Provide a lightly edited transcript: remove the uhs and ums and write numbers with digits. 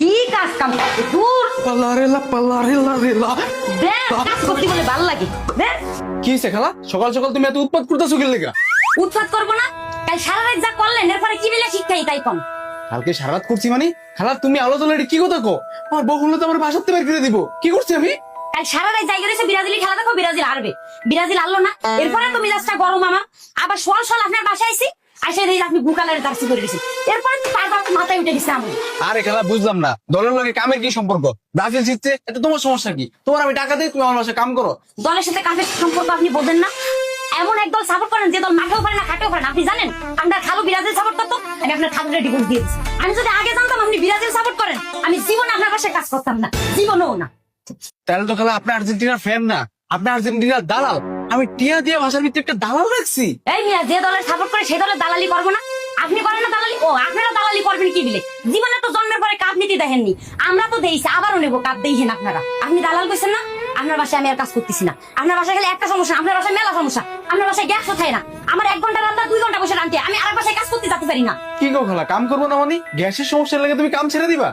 কি কাজ কাম করতে দূর পাল্লারেলা দেখ কাজ করতে বলে ভালো লাগে দেখ কি হইছে খালা? সকাল সকাল তুমি এত উৎপাত করতেছো কি লেগা? উৎপাত করবো না কাল সারা রাত যা করলেন এরপরে কি বেলা শিক্ষাই তাই কম কালকে সারা রাত করছি মানে? খালা তুমি আলোচনা কি কথা কো? আমার বউ হলে তো আমার বাসাতে বের করে দিব। কি করছি আমি? কাল সারা রাত জায়গা রয়েছে ব্রাজিলি খেলা দেখো ব্রাজিল হারবে ব্রাজিল হারলো না এরপরে তুমি যাচ্ছা গরম মামা আবার সোয়াল সোয়াল আপনার বাসায় আইসি আইসা দেখি আপনি বুকালের জার্সি করে দিয়েছেন এরপরে তো তার বাপ মাথায় উঠে গেছে আমি আরে খালা বুঝলাম না, দলের লগে কামের কি সম্পর্ক? ব্রাজিল জিতছে এটা তোমার সমস্যা কি? তোমার আমি টাকা দিই, তুমি আমার বাসায় কাম করো। দলের সাথে কাজের সম্পর্ক আপনি বোঝেন না এমন এক দল সাপোর্ট করেন যে দল মাঠেও পারে না খাটেও পারে না আপনি জানেন আমরা খালু ব্রাজিল সাপোর্ট করতো আমি আপনার খালুরে ডিভোর্স দিয়েছি আমি যদি আগে জানতাম আপনি ব্রাজিল সাপোর্ট করেন আমি জীবনে আপনার বাসায় কাজ করতাম না জীবনেও না তাহলে তো খালা আপনি আর্জেন্টিনার ফ্যান না, আপনি আর্জেন্টিনার দালাল। আমি টিয়া দিয়ে ভাষার ভিতরে একটা দালাল রাখছি। এই মিয়া যে দলের সাপোর্ট করে সেই দলের দালালি করবো না আপনি করেন না দালালি ও আপনারা দালালি করবেন কি বিলে জীবনে তো জন্মের পরে কাপ নিতে দেখেননি আমরা তো দেইছি আবারও নেবো কাপ দেইছেন আপনারা আপনি দালাল কইছেন না আপনার বাসায় আমি আর কাজ করতেছি না আপনার বাসায় গেলে একটা সমস্যা আপনার বাসায় মেলা সমস্যা আপনার বাসায় গ্যাস কোথায় না আমার 1 ঘন্টা রান্না 2 ঘন্টা বসে রান্তে আমি আর বাসায় কাজ করতে যেতে পারি না কি গো খালা, কাম করবো না মানে? গ্যাসের সমস্যা লাগে তুমি কাম ছেড়ে দিবা?